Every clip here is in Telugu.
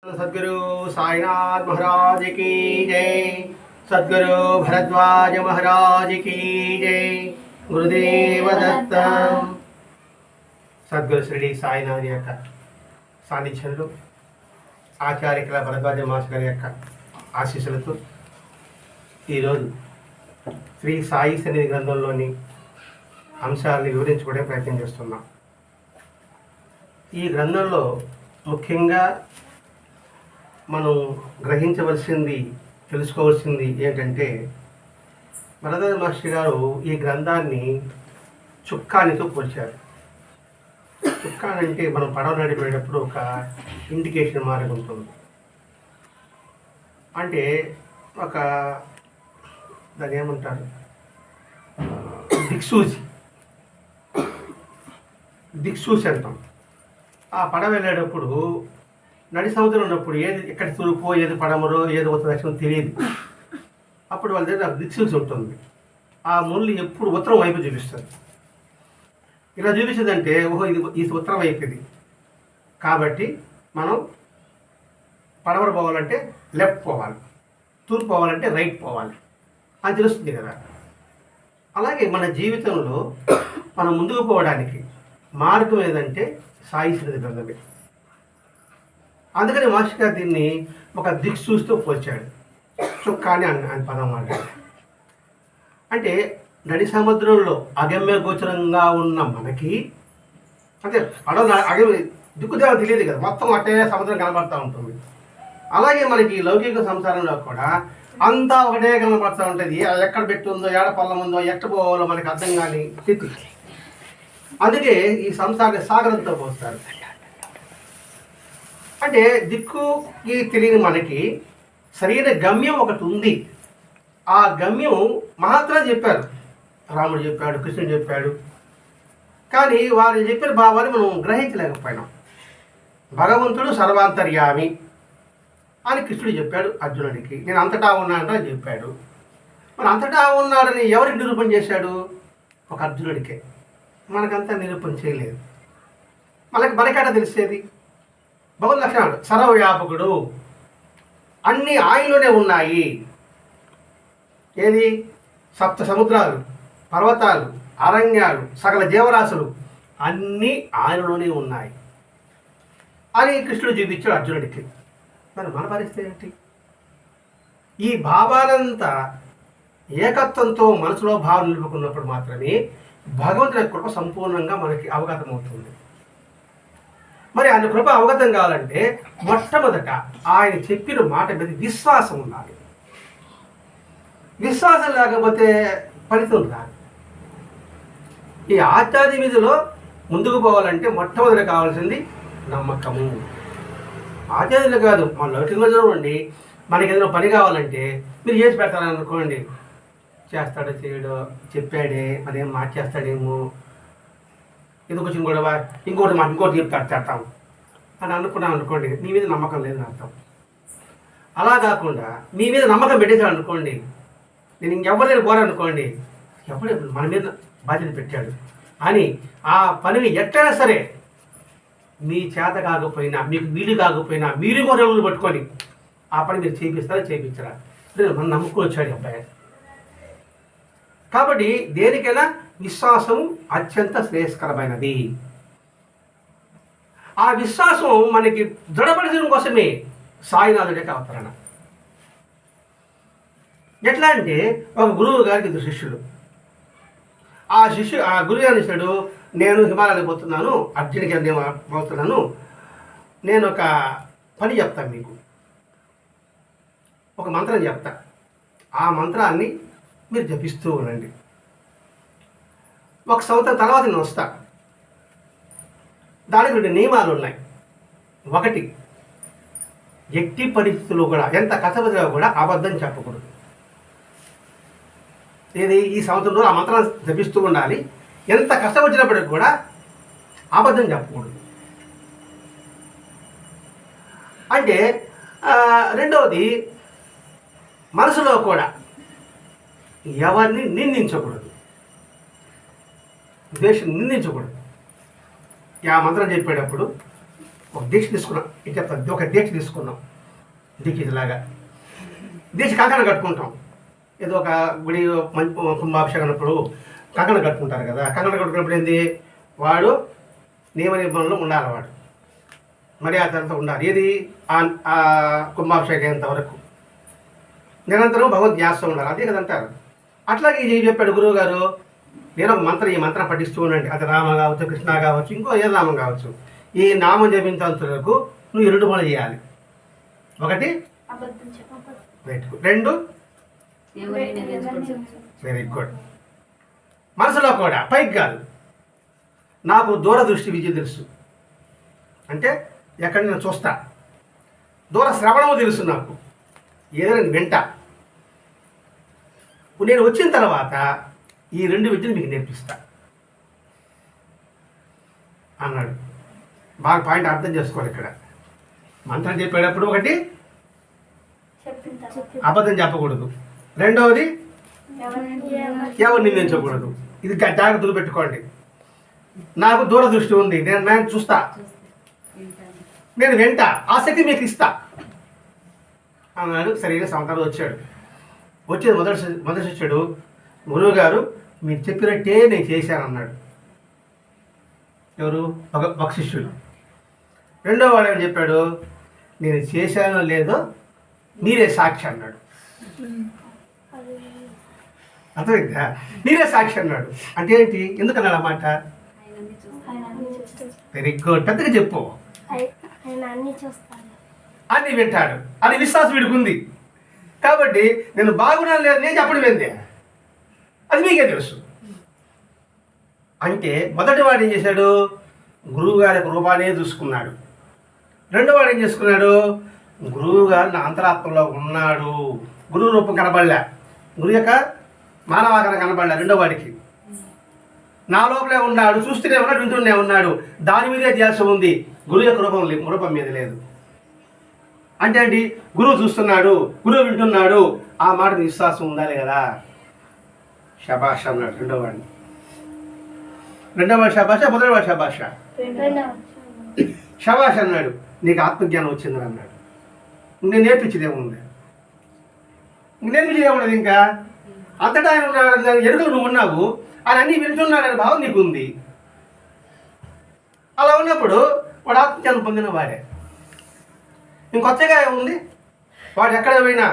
सद्गुरु साईनाथ महाराज की जय। सद्गुरु भरद्वाज महाराज की जय। गुरुदेव दत्त। సద్గురు శ్రీ సాయినాథ్ యొక్క సాన్నిధ్యంలో ఆచార్యకుల భరద్వాజ మాస్టర్ గారి యొక్క ఆశీస్సులతో ఈరోజు శ్రీ సాయి సన్నిధి గ్రంథంలోని అంశాలని వివరించుకునే ప్రయత్నం చేస్తున్నాం. ఈ గ్రంథంలో ముఖ్యంగా మనం గ్రహించవలసింది, తెలుసుకోవాల్సింది ఏంటంటే, భరద్వాజ మాస్టర్ గారు ఈ గ్రంథాన్ని చుక్కానితో పోల్చారు. చుక్కాని అంటే మనం పడవ నడిపేటప్పుడు ఒక ఇండికేషన్ మార్గం ఉంటుంది. అంటే ఒక దాన్ని ఏమంటారు, దిక్సూచి అంటాం. ఆ పడవ వెళ్ళేటప్పుడు నడి సముద్రం ఉన్నప్పుడు ఏది ఎక్కడ తూర్పో, ఏది పడమరో, ఏది ఉత్తర దక్షిణం తెలియదు. అప్పుడు వాళ్ళ దగ్గర దిక్సూచి ఉంటుంది. ఆ ముళ్ళు ఎప్పుడు ఉత్తరం వైపు చూపిస్తుంది. ఇలా చూపించదంటే ఓహో ఇది ఈ ఉత్తరం వైపు ఇది కాబట్టి మనం పడమర పోవాలంటే లెఫ్ట్ పోవాలి, తూర్పు పోవాలంటే రైట్ పోవాలి అని తెలుస్తుంది కదా. అలాగే మన జీవితంలో మనం ముందుకు పోవడానికి మార్గం ఏదంటే సాయి సన్నిధి గ్రంథమే. అందుకని మాస్టర్ గారు దీన్ని ఒక దిక్సూచితో పోల్చాడు. చుక్కాని అని పదం వాడాడు. అంటే నడి సముద్రంలో అగమ్య గోచరంగా ఉన్న మనకి, అంటే పడవ దిక్కుదేవ తెలియదు కదా, మొత్తం అట్టే సముద్రం కనబడుతూ ఉంటుంది. అలాగే మనకి లౌకిక సంసారంలో కూడా అంతా ఒకటే కనబడుతూ ఉంటుంది. ఎక్కడ పెట్టుందో, ఏడ పొలం ఉందో, ఎక్కడ పోవాలో మనకి అర్థం కాని స్థితి. అందుకే ఈ సంసార సాగరంతో పోస్తారు. అంటే దిక్కుకి తెలియని మనకి సరైన గమ్యం ఒకటి ఉంది. ఆ గమ్యం మహాత్ములు చెప్పారు, రాముడు చెప్పాడు, కృష్ణుడు చెప్పాడు. కానీ వారు చెప్పిన భావాన్ని మనం గ్రహించలేకపోయినాం. భగవంతుడు సర్వాంతర్యామి అని కృష్ణుడు చెప్పాడు అర్జునుడికి. నేను అంతటా ఉన్నానని చెప్పాడు. మరి అంతటా ఉన్నాడని ఎవరికి నిరూపణ చేశాడు? ఒక అర్జునుడికే. మనకంతా నిరూపణ చేయలేదు. మనకేట తెలిసేది? భగవద్ లక్షణాలు సర్వవ్యాపకుడు, అన్నీ ఆయనలోనే ఉన్నాయి. ఏది? సప్త సముద్రాలు, పర్వతాలు, అరణ్యాలు, సకల జీవరాశులు అన్నీ ఆయనలోనే ఉన్నాయి అని కృష్ణుడు చూపించాడు అర్జునుడికి. మరి మన పరిస్థితి ఏంటి? ఈ భావాలంతా ఏకత్వంతో మనసులో భావం నిలుపుకున్నప్పుడు మాత్రమే భగవంతుని కృప సంపూర్ణంగా మనకి అవగతం అవుతుంది. మరి ఆయన కృప అవగతం కావాలంటే మొట్టమొదట ఆయన చెప్పిన మాట మీద విశ్వాసం ఉండాలి. విశ్వాసం లేకపోతే ఫలితం రాదు. ఈ ఆచార్య విధిలో ముందుకు పోవాలంటే మొట్టమొదటి కావాల్సింది నమ్మకము. ఆచార్యులు కాదు, మన లౌకికంగా చూడండి, మనకి ఏదైనా పని కావాలంటే మీరు చేసి పెడతారని అనుకోండి, చేస్తాడో చేయడో, చెప్పాడే మరేం మార్చేస్తాడేమో, ఎందుకు వచ్చిన గొడవ, ఇంకోటి చెప్తాడు చేస్తాం అని అనుకున్నాం అనుకోండి, మీ మీద నమ్మకం లేదని అర్థం. అలా కాకుండా మీ మీద నమ్మకం పెట్టేశాడు అనుకోండి, నేను ఇంకెవరిని కోరనుకోండి, ఎవరు మన మీద బాధ్యత పెట్టాడు అని ఆ పనిని ఎట్టైనా సరే మీ చేత కాకపోయినా, మీకు వీలు కాకపోయినా, మీరు కూడా రోజులు పట్టుకొని ఆ పని మీరు చేయించరా మనం నమ్ముకోవచ్చాడు అబ్బాయి. కాబట్టి దేనికైనా విశ్వాసం అత్యంత శ్రేయస్కరమైనది. ఆ విశ్వాసం మనకి దృఢపరచడం కోసమే సాయినాథుడి యొక్క అవతరణ. ఎట్లా అంటే, ఒక గురువు గారికి ఇద్దరు శిష్యులు. ఆ గురువు గారు ఇస్తాడు, నేను హిమాలయానికి పోతున్నాను, అర్జునికి పోతున్నాను, నేను ఒక పని చెప్తాను, మీకు ఒక మంత్రం చెప్తా, ఆ మంత్రాన్ని మీరు జపిస్తూ ఉండండి. ఒక సంవత్సరం తర్వాత నేను వస్తా. దానికి 2 నియమాలు ఉన్నాయి. ఒకటి, ఎట్టి పరిస్థితుల్లో కూడా, ఎంత కష్టపడినా కూడా అబద్ధం చెప్పకూడదు. ఇది ఈ సంవత్సరంలో ఆ మంత్రాన్ని జపిస్తూ ఉండాలి. ఎంత కష్టపడినప్పటికి కూడా అబద్ధం చెప్పకూడదు. అంటే రెండవది, మనసులో కూడా ఎవరిని నిందించకూడదు, ద్వేషం నిందించకూడదు. ఆ మంత్రం చెప్పేటప్పుడు ఒక దీక్ష తీసుకున్నాం, ఇది చెప్తాను, ఒక దీక్ష తీసుకున్నాం. దీక్షలాగా దీక్ష కంకణం కట్టుకుంటాం. ఏదో ఒక గుడి కుంభాభిషేకం అన్నప్పుడు కంకణం కట్టుకుంటారు కదా. కంకణం కట్టుకున్నప్పుడు ఏంది, వాడు నియమ నిబంధనలు ఉండాలి, వాడు మర్యాదలతో ఉండాలి. ఏది ఆ కుంభాభిషేకం అయ్యేంత వరకు నిరంతరం భగవద్ ధ్యాస ఉండాలి, అదే కదంటారు. అట్లాగే ఇది చెప్పాడు గురువు గారు, నేను ఒక మంత్రం, ఈ మంత్రం పఠిస్తూ ఉండండి. అది రామ కావచ్చు, కృష్ణ కావచ్చు, ఇంకో ఏ నామం కావచ్చు. ఈ నామం జపించేంతవరకు నువ్వు 2 పనులు చేయాలి. 1 2 వెరీ గుడ్. మనసులో కూడా పైకి కాదు. నాకు దూరదృష్టి విద్య తెలుసు అంటే ఎక్కడ నేను చూస్తా, దూర శ్రవణము తెలుసు, నాకు ఏదైనా వింటా. నేను వచ్చిన తర్వాత ఈ 2 విద్యలు మీకు నేర్పిస్తా అన్నాడు. బాగా పాయింట్ అర్థం చేసుకోవాలి ఇక్కడ. మంత్రం చెప్పేటప్పుడు 1 అబద్ధం చెప్పకూడదు, 2వది ఎవరు నిందించకూడదు. ఇది జాగ్రత్తగా పెట్టుకోండి. నాకు దూరదృష్టి ఉంది, నేను చూస్తా, నేను వింటా, ఆ శక్తి మీకు ఇస్తా అన్నాడు. సరైన సంవత్సరం వచ్చేది మొదటి శిష్యుడు, గురువు గారు మీరు చెప్పినట్టే నేను చేశాను అన్నాడు. ఎవరు? ఒక శిష్యుడు. రెండో వాడు ఏమని చెప్పాడు, నేను చేశానో లేదో మీరే సాక్షి అన్నాడు. అర్థమైందా? మీరే సాక్షి అన్నాడు అంటే ఏంటి, ఎందుకన్నాడు ఆ మాట? వెరీ గుడ్, పెద్దగా చెప్పు. అన్ని వింటాడు, అని విశ్వాసం వీడికి ఉంది. కాబట్టి నేను బాగున్నాను లేదు నేను చెప్పడం ఏంది, అది మీకే తెలుసు. అంటే మొదటి వాడు ఏం చేశాడు, గురువు గారి యొక్క రూపానే చూసుకున్నాడు. రెండో వాడు ఏం చేసుకున్నాడు, గురువు గారు నా అంతరాత్మలో ఉన్నాడు. గురువు రూపం కనబడలే, గురువు యొక్క మానవాకరం కనబడలే. రెండో వాడికి నా లోపలే ఉన్నాడు, చూస్తూనే ఉన్నాడు, వింటూనే ఉన్నాడు. దాని మీదే ధ్యాస ఉంది, గురువు యొక్క రూపం మీద లేదు. అంటే ఏంటి, గురువు చూస్తున్నాడు, గురువు వింటున్నాడు, ఆ మాట విశ్వాసం ఉండాలి కదా. శబాష్ అన్నాడు రెండో వాడిని. రెండో వాడు శబాష, మొదటి వాడు శబాష. శబాష్ అన్నాడు, నీకు ఆత్మజ్ఞానం వచ్చిందని అన్నాడు. నేను నేర్పించేదేముంది, నేర్పించేదేమున్నది, ఇంకా అంతటా ఆయన ఉన్నాడు, ఎరుకలు నువ్వు ఉన్నావు, ఆయన అన్నీ వింటున్నాడనే భావం నీకు ఉంది. అలా ఉన్నప్పుడు వాడు ఆత్మజ్ఞానం పొందిన వాడే. ఇంకొత్తగా ఏముంది, వాడు ఎక్కడ పోయినా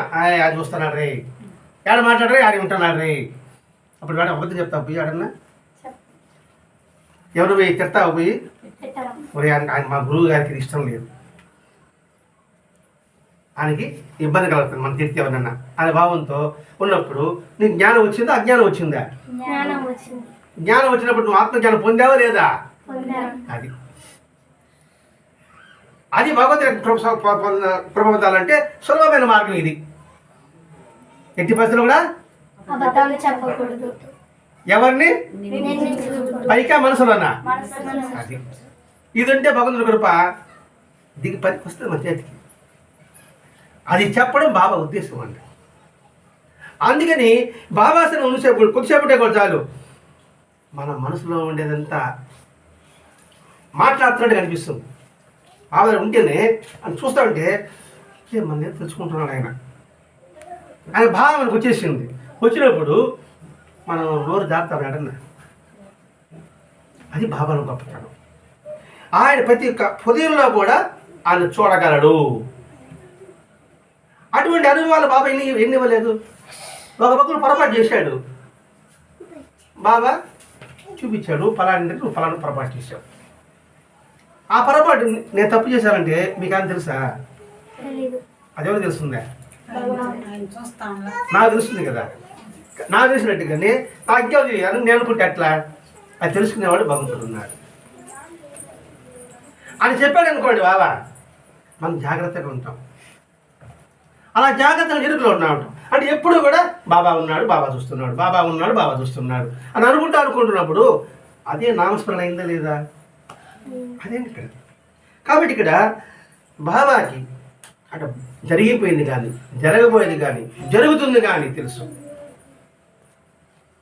అది చూస్తున్నాడు రే, ఏడ మాట్లాడరే ఆడి ఉంటున్నాడు రే. అప్పుడు వాడు అబద్ధం చెప్తావు పోయి ఆడన్నా, ఎవరు పోయి తిడతావు పోయి, ఆయన మా గురువు గారికి ఇది ఇష్టం లేదు, ఆయనకి ఇబ్బంది కలుగుతుంది మన తిరిగి ఎవరన్నా అనే భావంతో ఉన్నప్పుడు నీకు జ్ఞానం వచ్చిందా అజ్ఞానం వచ్చిందా? జ్ఞానం వచ్చినప్పుడు నువ్వు ఆత్మజ్ఞానం పొందావా లేదా? అది అది భగవద్గీత ప్రబోధాలంటే సులభమైన మార్గం ఇది. ఎట్టి పరిస్థితులు కూడా ఎవరిని పైకా మనసులోనా, అది ఇది ఉంటే భగవంతుడి కృప దిగి పనికి వస్తుంది మన చేతికి. అది చెప్పడం బాబా ఉద్దేశం అండి. అందుకని బాబాసన కొద్దిసేపటే కూడా చాలు మన మనసులో ఉండేదంతా మాట్లాడుతున్నట్టు కనిపిస్తుంది. బాబా ఉంటేనే అని చూస్తూ ఉంటే మన నేను తెలుసుకుంటున్నాడు ఆయన భావం మనకు వచ్చేసింది. వచ్చినప్పుడు మనం నోరు జాగ్రత్త అడన్నా, అది బాబాను గొప్పతనం. ఆయన ప్రతి ఒక్క హృదయంలో కూడా ఆయన చూడగలడు. అటువంటి అనుభవాలు బాబా ఎన్ని ఇవ్వలేదు. ఒక భక్తుడు పొరపాటు చేశాడు, బాబా చూపించాడు, ఫలాని నువ్వు ఫలాన్ని పొరపాటు చేశావు. ఆ పొరపాటు నేను తప్పు చేశానంటే మీకు అని తెలుసా? అదేమో తెలుస్తుందా? నాకు తెలుస్తుంది కదా. నాకు తెలిసినట్టుగానే నాకు ఇంకేది నేను అనుకుంటే ఎట్లా, అది తెలుసుకునేవాడు భగవంతుడు ఉన్నాడు అని చెప్పాడు అనుకోండి బాబా, మనం జాగ్రత్తగా ఉంటాం. అలా జాగ్రత్తగా ఎరుకలో ఉంటాం. అంటే ఎప్పుడు కూడా బాబా ఉన్నాడు, బాబా చూస్తున్నాడు, బాబా ఉన్నాడు, బాబా చూస్తున్నాడు అని అనుకుంటున్నప్పుడు అదే నామస్మరణ అయిందా లేదా? అదేంటి ఇక్కడ. కాబట్టి ఇక్కడ బాబాకి అట జరిగిపోయింది కానీ, జరగబోయేది కానీ, జరుగుతుంది కానీ తెలుసు.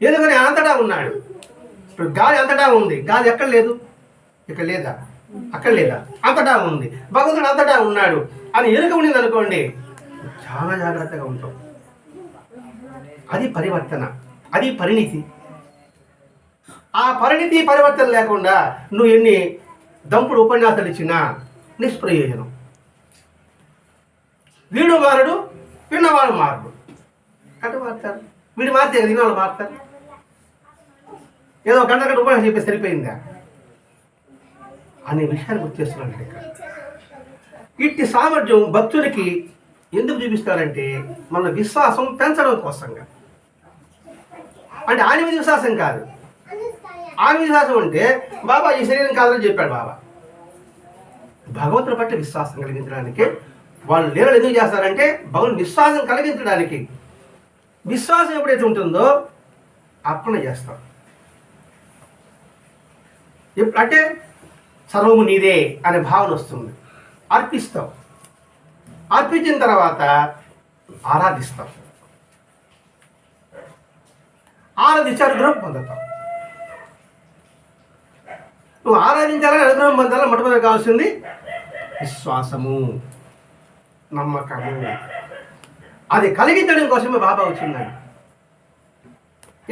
ఎందుకని అంతటా ఉన్నాడు. ఇప్పుడు గాలి అంతటా ఉంది, గాలి ఎక్కడ లేదు, ఇక్కడ లేదా? అక్కడ లేదా? అంతటా ఉంది. భగవంతుడు అంతటా ఉన్నాడు అని ఎరుక ఉండింది అనుకోండి, చాలా జాగ్రత్తగా ఉంటాం. అది పరివర్తన, అది పరిణితి. ఆ పరిణితి పరివర్తన లేకుండా నువ్వు ఎన్ని దంపుడు ఉపన్యాసాలు ఇచ్చినా నిష్ప్రయోజనం. వీడు మారడు, విన్నవాడు మారడు. అటు మారుతారు. వీడు మారితే కదా విన్నవాళ్ళు మారుతారు. ఏదో గంట ఉపన్యాసం చెప్పి సరిపోయిందా అనే విషయాన్ని గుర్తు చేస్తున్నాడు ఇక్కడ. ఇట్టి సామర్థ్యం భక్తుడికి ఎందుకు చూపిస్తారంటే మన విశ్వాసం పెంచడం కోసంగా. అంటే ఆయన మీద విశ్వాసం కాదు. ఆయన విశ్వాసం అంటే బాబా ఈ శరీరం కాదని చెప్పాడు బాబా. భగవంతుడి పట్ల విశ్వాసం కలిగించడానికి వాళ్ళు లీలలు ఎందుకు చేస్తారంటే భగవంతుని విశ్వాసం కలిగించడానికి. విశ్వాసం ఎప్పుడైతే ఉంటుందో అర్పణ చేస్తాం. అంటే సర్వము నీదే అనే భావన వస్తుంది. అర్పిస్తాం. అర్పించిన తర్వాత ఆరాధిస్తాం. ఆరాధించి అనుగ్రహం పొందుతాం. నువ్వు ఆరాధించాలని అనుగ్రహం పొందాలని మొట్టమొదటి కావాల్సింది విశ్వాసము, నమ్మకము. అది కలిగించడం కోసమే బాబా వచ్చిందండి.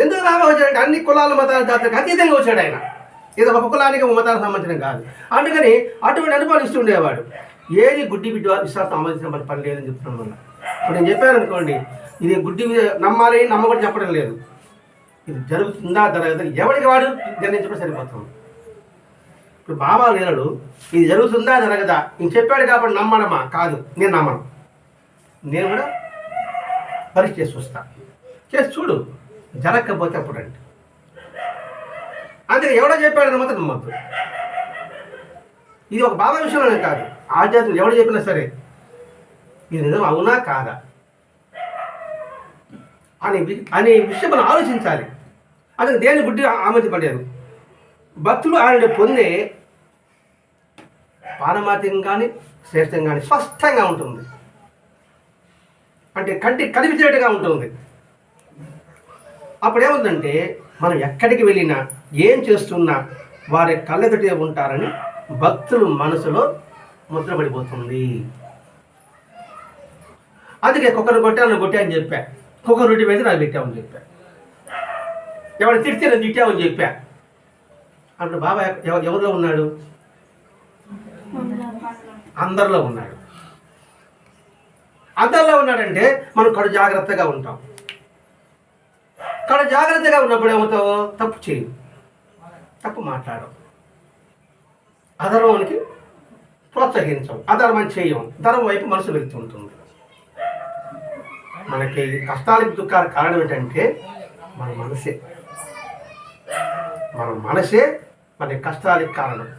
ఎందుకు బాబా వచ్చాడంటే అన్ని కులాల మతాల జాతరకు అతీతంగా వచ్చాడు ఆయన. ఏదో ఒక కులానికి ఒక మతాలకు సంబంధించిన కాదు. అందుకని అటువంటి అనుభవాలు ఇస్తుండేవాడు. ఏది గుడ్డి బిడ్డ విశ్వాసం సంబంధించిన పని లేదని చెప్తున్నాను. వల్ల ఇప్పుడు నేను చెప్పాను అనుకోండి, ఇది గుడ్డి నమ్మాలి నమ్మకూడదు చెప్పడం లేదు. ఇది జరుగుతుందా జరగదు ఎవరికి వాడు నిర్ణయించడం సరిపోతుంది. ఇప్పుడు బాబా లీలలు ఇది జరుగుతుందా జరగదా నేను చెప్పాడు కాబట్టి నమ్మడమా కాదు, నేను నమ్మను. నేను కూడా పరీక్ష చేసి వస్తా. చేసి చూడు, జరగకపోతే అప్పుడంటే అందుకే ఎవడో చెప్పాడని మాత్రం నమ్మద్దు. ఇది ఒక బాబా విషయంలోనే కాదు, ఆధ్యాత్మిక ఎవడు చెప్పినా సరే ఇది నిజం అవునా కాదా అనే విషయం మనం ఆలోచించాలి. అందుకే దేని గుడ్డి ఆమోదింపలేదు. భక్తులు ఆయన పొందే పారమార్థికం కానీ శ్రేష్టం కానీ స్పష్టంగా ఉంటుంది. అంటే కంటికి కనిపించేట్టుగా ఉంటుంది. అప్పుడు ఏముందంటే మనం ఎక్కడికి వెళ్ళినా ఏం చేస్తున్నా వారి కళ్ళెదుటే ఉంటారని భక్తులు మనసులో ముద్రపడిపోతుంది. అందుకే కుక్కను కొట్టాను కొట్టాయని చెప్పా, కుక్క రొట్టి మీద నాకు పెట్టామని చెప్పా, ఎవరు తిడితే నేను తిట్టామని చెప్పా. అప్పుడు బాబా ఎవరిలో ఉన్నాడు? అందరిలో ఉన్నాడు. అందరిలో ఉన్నాడంటే మనం కడు జాగ్రత్తగా ఉంటాం. కడు జాగ్రత్తగా ఉన్నప్పుడు ఏమవుతావు? తప్పు చేయవు, తప్పు మాట్లాడవు, అధర్మానికి ప్రోత్సహించవు, అధర్మం చేయవు, ధర్మం వైపు మనసు వెళ్తుంటుంది. మనకి కష్టాలకు దుఃఖాలకు కారణం ఏంటంటే మన మనసే. మన మనసే మన కష్టాలకు కారణం.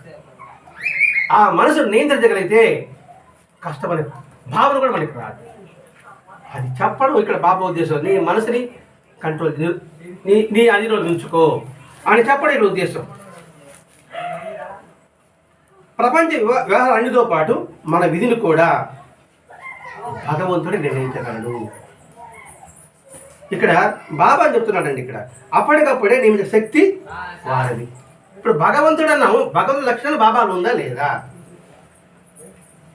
ఆ మనసును నియంత్రించగలిగితే కష్టమనే భావన కూడా మనకి రాదు. అది చెప్పడం ఇక్కడ బాబా ఉద్దేశం. నీ మనసుని కంట్రోల్, నీ అదిలో ఉంచుకో అని చెప్పడం ఇక్కడ ఉద్దేశం. ప్రపంచ వ్యవహారాలన్నిటితో పాటు మన విధిని కూడా భగవంతుడు నిర్ణయించగలడు. ఇక్కడ బాబా చెప్తున్నాడండి. ఇక్కడ అప్పటికప్పుడే నియమించే శక్తి వారిది. ఇప్పుడు భగవంతుడు అన్నాము, భగవంతుడి లక్షణాలు బాబాలు ఉందా లేదా?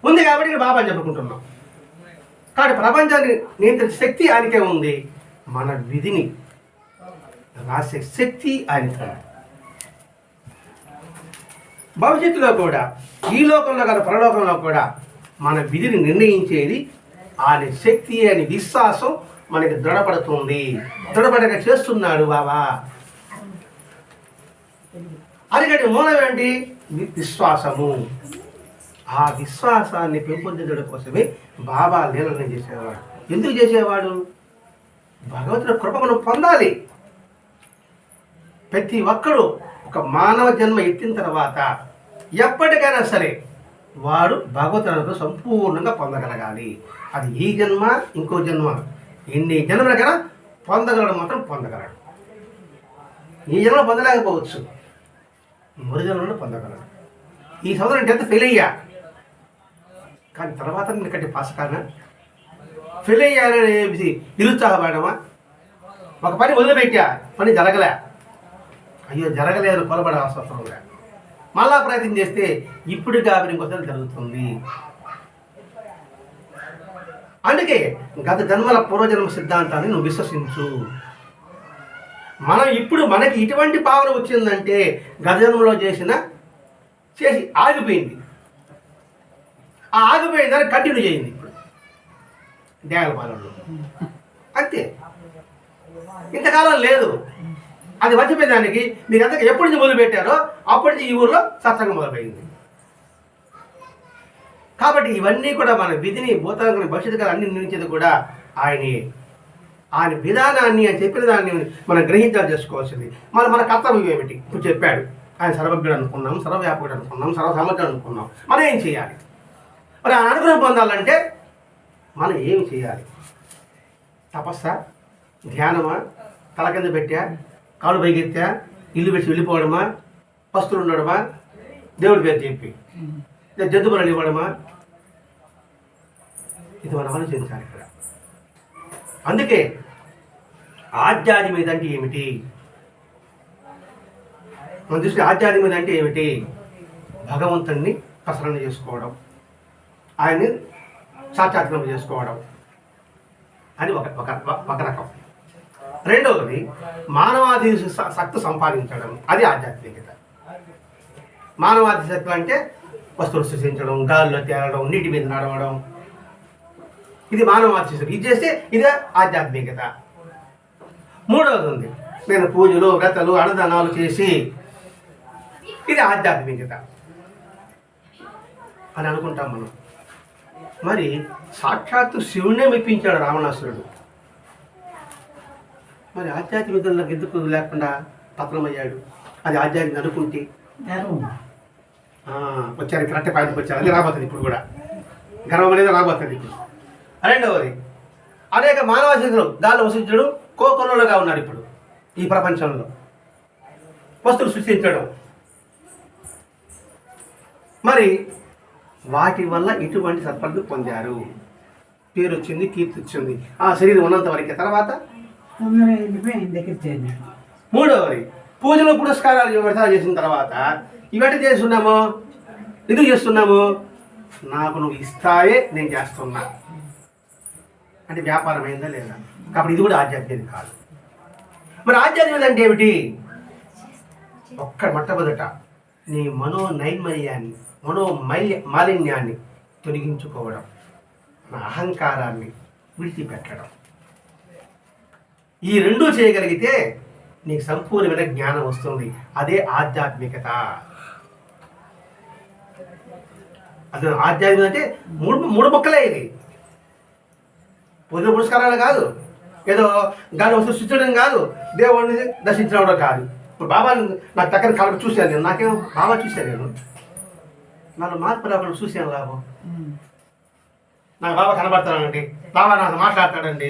ఉంది కాబట్టి ఇక్కడ బాబా చెప్పుకుంటున్నాం. కాబట్టి ప్రపంచాన్ని నియంత్రించే శక్తి ఆయనకే ఉంది. మన విధిని రాసే శక్తి ఆయనకే. భవిష్యత్తులో కూడా ఈ లోకంలో కాదు పరలోకంలో కూడా మన విధిని నిర్ణయించేది ఆయన శక్తి అని విశ్వాసం మనకి దృఢపడుతుంది. దృఢపడక చేస్తున్నాడు బాబా. అదిగటి మూలం ఏంటి? విశ్వాసము. ఆ విశ్వాసాన్ని పెంపొందించడం కోసమే బాబా లీలలను చేసేవాడు. ఎందుకు చేసేవాడు? భగవంతుడి కృప మనం పొందాలి. ప్రతి ఒక్కడు ఒక మానవ జన్మ ఎత్తిన తర్వాత ఎప్పటికైనా సరే వాడు భగవంతుడు సంపూర్ణంగా పొందగలగాలి. అది ఈ జన్మ ఇంకో జన్మ ఎన్ని జన్మలకైనా పొందగలడు, మాత్రం పొందగలడు. ఈ జన్మ పొందలేకపోవచ్చు, మరు జన్మలో పొందగలడు. ఈ సంవత్సరం 10th ఫెయిల్ అయ్యా, కానీ తర్వాత నేను కట్టి పాస్ కానా? ఫెయిల్ అయ్యానని నిరుత్సాహపడమా? ఒక పని వదిలిపెట్టా, పని జరగలే, అయ్యో జరగలేదని కొలబడే అవసరం లే. మళ్ళా ప్రయత్నం చేస్తే ఇప్పుడు కాబట్టి ఇంకొకసారి జరుగుతుంది. అందుకే గత జన్మల పూర్వజన్మ సిద్ధాంతాన్ని నువ్వు విశ్వసించు. మనం ఇప్పుడు మనకి ఇటువంటి భావన వచ్చిందంటే గత జన్మలో చేసి ఆగిపోయింది. ఆ ఆగిపోయిన దాన్ని కంటిన్యూ చేయింది ఇప్పుడు దేవాల పాలనలో. అంతే, ఇంతకాలం లేదు. అది మర్చిపోయేదానికి మీరు అంతా ఎప్పటి నుంచి మొదలుపెట్టారో అప్పటి నుంచి ఈ ఊళ్ళో సత్సంగం మొదలైంది. కాబట్టి ఇవన్నీ కూడా మన విధిని భూతాలను భవిష్యత్తు కాలం అన్ని నిర్ణయించేది కూడా ఆయన విధానాన్ని ఆయన చెప్పిన దాన్ని మనం గ్రహించాలి, చేసుకోవాల్సింది. మన కర్తవ్యం ఏమిటి? ఇప్పుడు చెప్పాడు. ఆయన సర్వజ్ఞుడు అనుకున్నాం, సర్వవ్యాపకుడు అనుకున్నాం, సర్వసమర్థుడు అనుకున్నాం. మనం ఏం చేయాలి? మరి ఆ అనుగ్రహం పొందాలంటే మనం ఏమి చేయాలి? తపస్సా, ధ్యానమా, తల కింద పెట్టా, కాళ్ళు పైకెత్తా, ఇల్లు పెట్టి వెళ్ళిపోవడమా, పస్తులు ఉండడమా, దేవుడి పేరు చెప్పి జంతువులను ఇవ్వడమా? ఇది మనం ఆలోచించాలి ఇక్కడ. అందుకే ఆధ్యాత్మికత అంటే ఏమిటి? మన దృష్టి ఆధ్యాత్మికత అంటే ఏమిటి? భగవంతుణ్ణి ప్రసరణ చేసుకోవడం, ఆయన్ని సాక్షాత్కారం చేసుకోవడం అని ఒక రకం. రెండవది మానవాధి శక్తి సంపాదించడం, అది ఆధ్యాత్మికత. మానవాధి శక్తులు అంటే వస్తువులు సృష్టించడం, గాలిలో తేలడం, నీటి మీద నడవడం, ఇది మానవాధి శక్తి. ఇది చేస్తే ఇదే ఆధ్యాత్మికత. మూడవది ఉంది, నేను పూజలు, వ్రతలు, అన్నదానాలు చేసి, ఇది ఆధ్యాత్మికత అని అనుకుంటాం మనం. మరి సాక్షాత్తు శివుణ్ణే మెప్పించాడు రావణాసురుడు. మరి ఆధ్యాత్మికతలకు ఎందుకు లేకుండా పతనమయ్యాడు? అది ఆధ్యాత్మికత అనుకుంటే వచ్చారు, కరెక్ట్ పాయింట్కి వచ్చారు. అది రాబోతుంది ఇప్పుడు కూడా, గర్వం అనేది రాబోతుంది ఇప్పుడు. రెండవది, అనేక మానవ శక్తులు గాల్లో వసించడం, కోకొల్లలుగా ఉన్నారు ఇప్పుడు ఈ ప్రపంచంలో, వస్తువులు సృష్టించడం. మరి వాటి వల్ల ఇటువంటి సత్ఫలితం పొందారు, పేరు వచ్చింది, కీర్తి వచ్చింది ఆ శరీరం ఉన్నంత వరకే. తర్వాత మూడవది, పూజలు పురస్కారాలు వ్యర్థాలు చేసిన తర్వాత ఇవన్నీ చేస్తున్నాము, ఎందుకు చేస్తున్నాము? నాకు నువ్వు ఇస్తాయే నేను చేస్తున్నా అంటే వ్యాపారం అయిందా లేదా? కాబట్టి ఇది కూడా ఆధ్యాత్మికత కాదు. మరి ఆధ్యాత్మికత అంటే ఏమిటి? మొట్టమొదట నీ మనోనైర్మల్యాన్ని, మాలిన్యాన్ని తొలగించుకోవడం, నా అహంకారాన్ని విడిచిపెట్టడం. ఈ రెండూ చేయగలిగితే నీకు సంపూర్ణమైన జ్ఞానం వస్తుంది. అదే ఆధ్యాత్మికత. అది ఆధ్యాత్మికత అంటే మూడు మొక్కలే. ఇది పూజ పురస్కారాలు కాదు, ఏదో గాలి వస్తూ సృష్టించడం కాదు, దేవుడిని దర్శించడం కాదు. ఇప్పుడు బాబా నాకు చక్కని కళకు చూశాను నేను, నాకేం బాబా చూశాను నేను, నన్ను మార్పు రాకుండా చూశాను లాభం. నాకు బాబా కనబడతానండి, బాబా నాకు మాట్లాడతాడండి,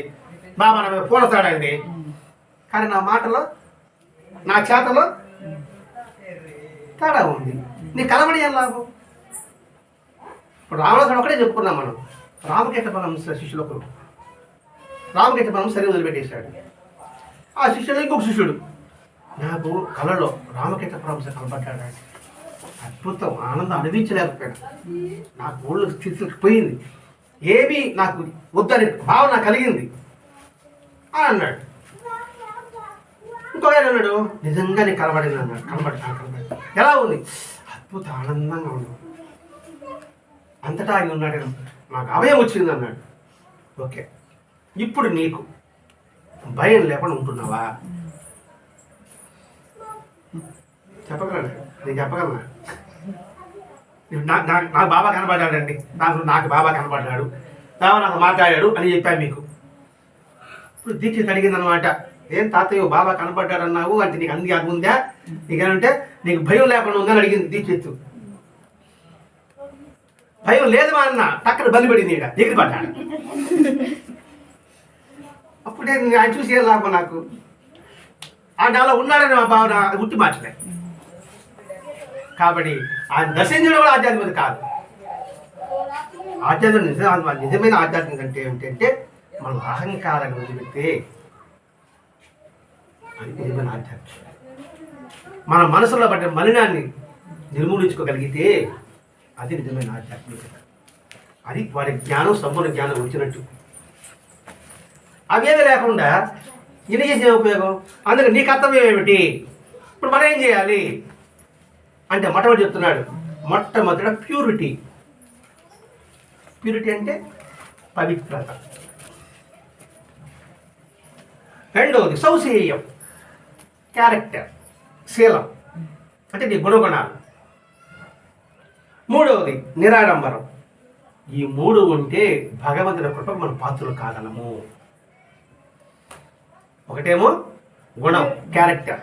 బాబా నా మీద పూడతాడండి. కానీ నా మాటలో, నా చేతలో తేడా ఉంది. నీ కనబడి ఏం లాభం? ఇప్పుడు రామదాసుడు ఒకటే చెప్పుకున్నాం మనం. రామకృష్ణ పరమహంస శిష్యులకు, రామకృష్ణ పరమహంస శరీరం వదిలిపెట్టేశాడు. ఆ శిష్యుడు ఇంకొక శిష్యుడు, నాకు కళలో రామకృష్ణ పరమహంస కనబడ్డాడు. అద్భుతం, ఆనందం అనుభవించలేకపోయాను. నాకు ఊళ్ళో స్థితికి పోయింది, ఏమీ నాకు వద్దని భావన కలిగింది అని అన్నాడు. ఇంకొక అన్నాడు, నిజంగా నీకు కనబడింది అన్నాడు. కనబడి ఎలా ఉంది? అద్భుత ఆనందంగా ఉంది, అంతటా ఆయన ఉన్నాడు, నాకు అభయం వచ్చింది అన్నాడు. ఓకే, ఇప్పుడు నీకు భయం లేకుండా ఉంటున్నావా? చెప్పగలను, నేను చెప్పగలనా? నాకు బాబా కనబడ్డాడండి, నాకు బాబా కనబడ్డాడు, బాబా నాకు మాట్లాడాడు అని చెప్పాను మీకు. ఇప్పుడు దీక్ష అడిగిందనమాట, ఏం తాతయ్య బాబా కనబడ్డాడు అన్నావు అంటే నీకు అందుకే అది ఉందా? నీకేమంటే నీకు భయం లేకుండా ఉందని అడిగింది దీక్షెత్తు. భయం లేదు మా అన్న, టక్కన బలిపడింది, ఎగిరి పడ్డాడు. అప్పుడే ఆయన చూసి ఏం లాభం నాకు? ఆయన అలా ఉన్నాడని మా భావన ఉట్టి మాటలే. కాబట్టి ఆయన దర్శించడం కూడా ఆధ్యాత్మికత కాదు. ఆధ్యాత్మిక నిజమైన ఆధ్యాత్మికత అంటే ఏమిటంటే మనం అహంకారాన్ని వదిలిపెడితే అది నిజమైన ఆధ్యాత్మికత. మన మనసులో పడ్డ మలినాన్ని నిర్మూలించుకోగలిగితే అది నిజమైన ఆధ్యాత్మికత. అది వారి జ్ఞానం, సంపూర్ణ జ్ఞానం వచ్చినట్టు. అవేది లేకుండా ఇది చేసే ఉపయోగం. అందుకే నీ కర్తవ్యం ఏమిటి? ఇప్పుడు మనం ఏం చేయాలి అంటే మొట్టమొదటి చెప్తున్నాడు, మొట్టమొదట ప్యూరిటీ. ప్యూరిటీ అంటే పవిత్రత. రెండవది సౌశీల్యం, క్యారెక్టర్, శీలం అంటే నీ గుణగుణాలు. మూడవది నిరాడంబరం. ఈ మూడు ఉంటే భగవంతుని కృపకు మనం పాత్రలు కాగలము. ఒకటేమో గుణం, క్యారెక్టర్.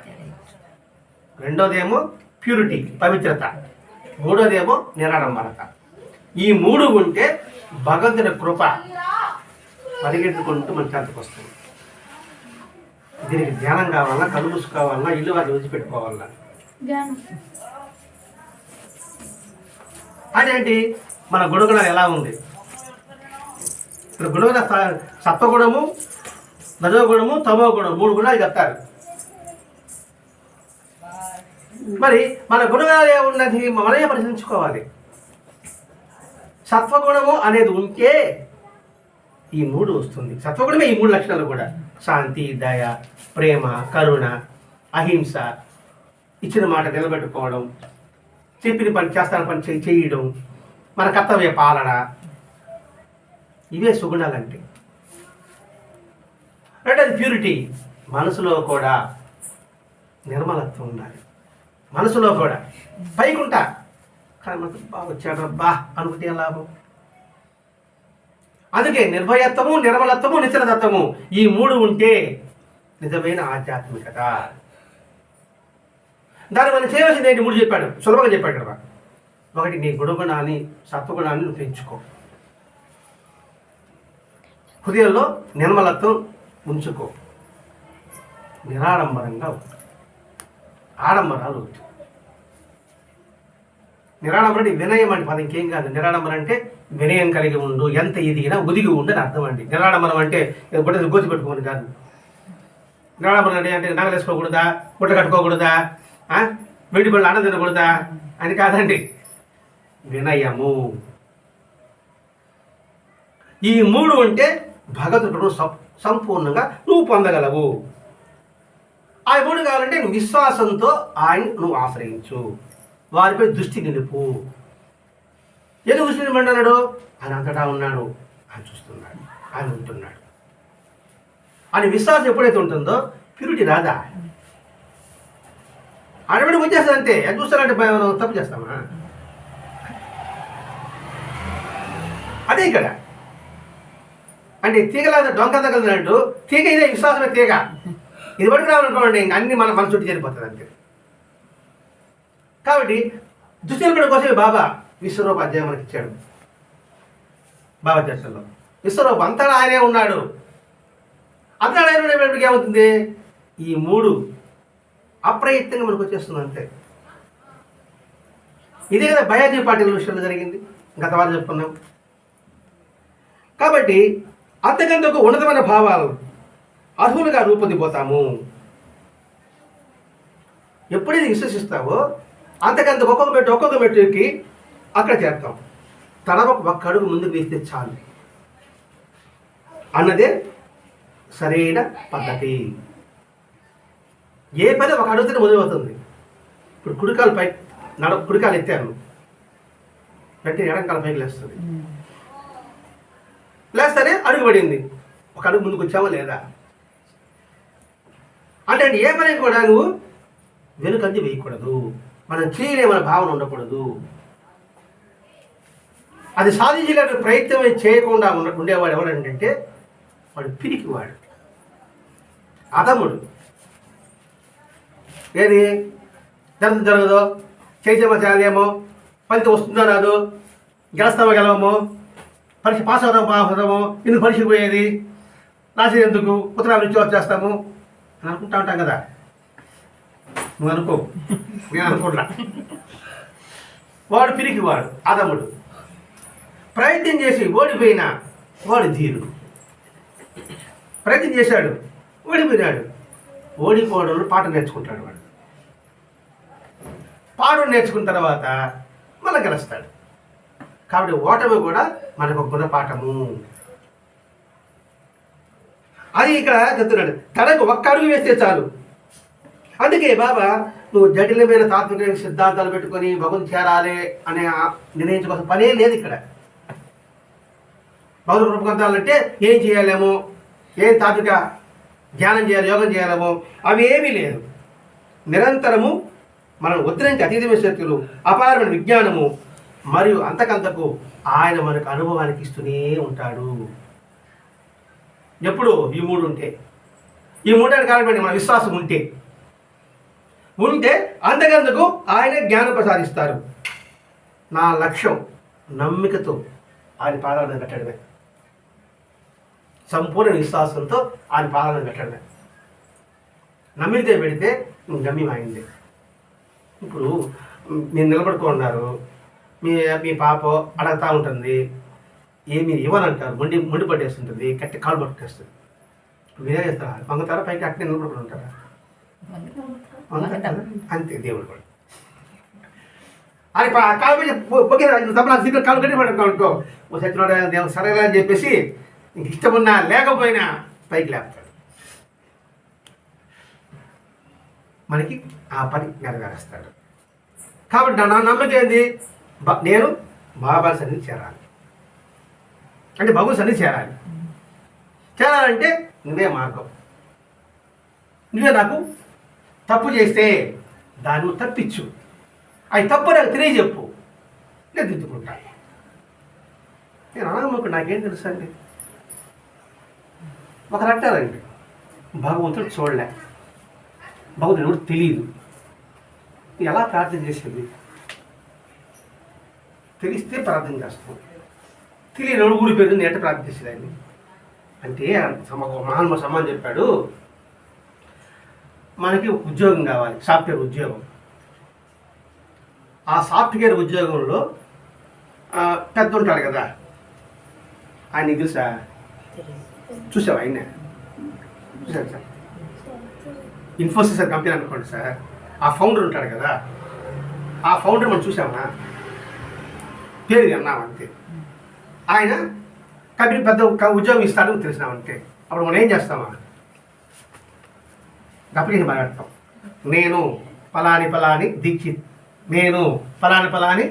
రెండోదేమో ప్యూరిటీ, పవిత్రత. మూడోదేమో నిరాడంబరత. ఈ మూడు ఉంటే భగవంతుని కృప పరిగెత్తుకుంటూ మన చేతకు వస్తుంది. దీనికి ధ్యానం కావాలన్నా, కళ్ళు మూసుకోవాలన్నా, ఇల్లు వారిని విడిచిపెట్టుకోవాలన్నా. అదేంటి మన గుణగుణాలు ఎలా ఉంది? ఇప్పుడు గుణగుణ సత్వగుణము, రజోగుణము, తమో గుణం, 3 గుణాలు చెప్తారు. మరి మన గుణగాలు ఏమున్నది మనమే పరిశీలించుకోవాలి. సత్వగుణము అనేది ఉంటే ఈ 3 వస్తుంది. సత్వగుణమే ఈ 3 లక్షణాలు కూడా: శాంతి, దయ, ప్రేమ, కరుణ, అహింస, ఇచ్చిన మాట నిలబెట్టుకోవడం, చెప్పిన పని చేస్తాన పని చేయడం, మన కర్తవ్య పాలన. ఇవే సుగుణాలంటే. రెండోది ప్యూరిటీ. మనసులో కూడా నిర్మలత్వం ఉండాలి. మనసులో కూడా పైకుంటా కానీ మనకు బాగా వచ్చాడబ్బా అనుకుంటే లాభం. అందుకే నిర్భయత్వము, నిర్మలత్వము, నిశ్చలతత్వము ఈ 3 ఉంటే నిజమైన ఆధ్యాత్మికత. దాన్ని మనం చేయవలసింది ఏంటి? 3 చెప్పాడు, సులభంగా చెప్పాడు కదా. ఒకటి, నీ గుణగుణాన్ని, సత్వగుణాన్ని నువ్వు పెంచుకో. హృదయంలో నిర్మలత్వం ఉంచుకో. నిరాడంబరంగా ఉంటుంది. ఆడంబరాలు ఉంటుంది. నిరాడంబరం అంటే వినయం అంటే పదం ఇంకేం కాదు. నిరాడంబరం అంటే వినయం కలిగి ఉండు, ఎంత ఎదిగినా ఒదిగి ఉండు అని అర్థం అండి. నిరాడంబరం అంటే గుడ్డ గోచి పెట్టుకోని కాదు. నిరాడంబరం అంటే నగలు వేసుకోకూడదా, గుడ్డ కట్టుకోకూడదా, వెండి పళ్ళు అన్నం తినకూడదా అని కాదండి. వినయము. ఈ 3 ఉంటే భగవంతుడు సంపూర్ణంగా నువ్వు పొందగలవు. ఆ 3 కావాలంటే నువ్వు విశ్వాసంతో ఆయన నువ్వు ఆశ్రయించు. వారిపై దృష్టి నిలుపు. ఎందుకు దృష్టి నిలబడ్డాడు? ఆయన అంతటా ఉన్నాడు, ఆయన చూస్తున్నాడు, ఆయన ఉంటున్నాడు అని విశ్వాసం ఎప్పుడైతే ఉంటుందో ప్యూరిటీ రాదా? ఆడబడి వచ్చేస్తుంది అంతే. అది చూస్తానంటే మనం తప్పు చేస్తామా? అదే ఇక్కడ అంటే తీగలా డొంక తగలదు. తీగ ఇదే, విశ్వాసమే తీగ. ఇది పట్టుకు రావాలనుకోండి ఇంక అన్ని మన చుట్టూ చేరిపోతుంది అంతే. కాబట్టి దృష్టి నిలబడి కోసమే బాబా విశ్వరూప అధ్యాయం మనకి ఇచ్చాడు. బాబా చర్చల్లో విశ్వరూపం అంతటా ఆయనే ఉన్నాడు. అంతటా ఆయన ఉండేటప్పటికి ఏమవుతుంది? ఈ 3 అప్రయత్నంగా మనకు వచ్చేస్తుంది అంతే. ఇదే కదా బయాజీ పాటిల్ విషయంలో జరిగింది, గత వారం చెప్పుకున్నాం. కాబట్టి అంతకంతకు ఉన్నతమైన భావాలు అర్హులుగా రూపొందిపోతాము. ఎప్పుడైతే విశ్వసిస్తావో అంతకంతకు ఒక్కొక్క మెట్టుకి అక్కడ చేరుతాం. తన ఒక్క అడుగు ముందుకు వేస్తే చాలు అన్నదే సరైన పద్ధతి. ఏ పని ఒక అడుగుతూనే మొదలవుతుంది. ఇప్పుడు కుడికాలు పై కుడికాలు ఎత్తాను వెంటనే ఎడంకాల పైకి లేస్తుంది. లేస్తేనే అడుగు పడింది. ఒక అడుగు ముందుకు వచ్చావా లేదా అంటే ఏ పని కూడా నువ్వు వెనుకంది వేయకూడదు. మనం చేయలే మన భావన ఉండకూడదు. అది సాధించడానికి ప్రయత్నం చేయకుండా ఉండేవాడు ఎవడంటే వాడు పిరికివాడు, అధముడు. ఏది జరగదో, చేసేమో చేయాలేమో, ఫలితం వస్తుందో రాదు, గెలుస్తామో గెలవమో, పరీక్ష పాస్ అవుదామో, ఇందుకు పరీక్ష పోయేది, రాసేది ఎందుకు, ఉత్తరాలు ఇచ్చి వచ్చేస్తాము అని అనుకుంటా ఉంటాం కదా. నువ్వు అనుకో, నేను అనుకుంటా. వాడు పిరికివాడు, అధముడు. ప్రయత్నం చేసి ఓడిపోయినా వాడు ధీరుడు. ప్రయత్నం చేశాడు, ఓడిపోయినాడు. ఓడిపోవడంలో పాట నేర్చుకుంటాడు వాడు. పాడు నేర్చుకున్న తర్వాత మళ్ళీ గెలుస్తాడు. కాబట్టి ఓటమి కూడా మనకు ఒక గుణపాఠము. అది ఇక్కడ చెప్తున్నాడు, తనకు ఒక్క అడుగు వేస్తే చాలు. అందుకే బాబా నువ్వు జటిలమైన తాత్విక సిద్ధాంతాలు పెట్టుకొని భగవంతు చేరాలి అనే నిర్ణయించుకోవాల్సిన పనే లేదు ఇక్కడ. భగవద్ రూపకంతాలంటే ఏం చేయాలేమో, ఏం తాత్విక ధ్యానం చేయాలి, యోగం చేయాలేమో అవి ఏమీ లేదు. నిరంతరము మనం ఉత్తరించి అతీతమైన శక్తులు, అపారమైన విజ్ఞానము మరియు అంతకంతకు ఆయన మనకు అనుభవానికి ఇస్తూనే ఉంటాడు. ఎప్పుడు ఈ మూడు ఉంటే, ఈ మూడానికి కారణమైన మన విశ్వాసం ఉంటే అంతకంతకు ఆయన జ్ఞానం ప్రసాదిస్తారు. నా లక్ష్యం నమ్మికతో ఆయన పాదాలను పెట్టడమే, సంపూర్ణ విశ్వాసంతో ఆయన పాదాలను పెట్టడమే. నమ్మితే పెడితే గమ్యం అయింది. ఇప్పుడు మీరు నిలబడుకున్నారు, మీ పాప అడగతా ఉంటుంది, ఏమి ఇవ్వనంటారు, మొండి పట్టేస్తుంటుంది, కట్టి కాలు పట్టుకేస్తుంది. మీరే చేస్తారా? వంగతారా? పైకి అట్నే నిలబడుకుని ఉంటారా? అంతే. దేవుడు కూడా అది కాలు పెట్టి తప్ప సీట్లో కాలు కట్టి పడుకో సచ్చినోడా దేవుడు సరేలా అని చెప్పేసి ఇంక ఇష్టమున్నా లేకపోయినా పైకి లేపుతాడు. మనకి ఆ పని నెరవేరుస్తాడు. కాబట్టి నా నమ్మకం ఏంది? నేను బాబా సన్నిధి చేరాలి అంటే భగవంతుని సన్నిధి చేరాలంటే నువ్వే మార్గం. నువ్వే నాకు తప్పు చేస్తే దాన్ని తప్పించు, అవి తప్పు నాకు తెలియజెప్పు, నేను దిద్దుకుంటా. నేను అనగమ్మకు నాకేం తెలుసు అండి. ఒకరు అంటారండి, భగవంతుడు చూడలే, భగవంతుడు ఎవరు తెలియదు. ఎలా ప్రార్థన చేసేది? తెలిస్తే ప్రార్థన చేస్తాం, తెలియని ఊరి పేరు ఎట్ట ప్రార్థన చేసేది ఆయన అంటే మహాత్మ సమాన్ చెప్పాడు, మనకి ఉద్యోగం కావాలి, సాఫ్ట్వేర్ ఉద్యోగం. ఆ సాఫ్ట్వేర్ ఉద్యోగంలో పెద్ద ఉంటాడు కదా, ఆయన తెలుసా? చూసావా? ఆయన చూసాను సార్, ఇన్ఫోసిస్ కంపెనీ అనుకోండి సార్, ఆ ఫౌండర్ ఉంటాడు కదా, ఆ ఫౌండర్ మనం చూసామా? పేరు అన్నామంతే. ఆయన కంపెనీ పెద్ద ఉద్యోగం ఇస్తాడని తెలిసినామంటే అప్పుడు మనం ఏం చేస్తామా? అప్లికేషన్ మాట్లాడతాం, నేను ఫలాని దీక్షిత్, నేను ఫలాని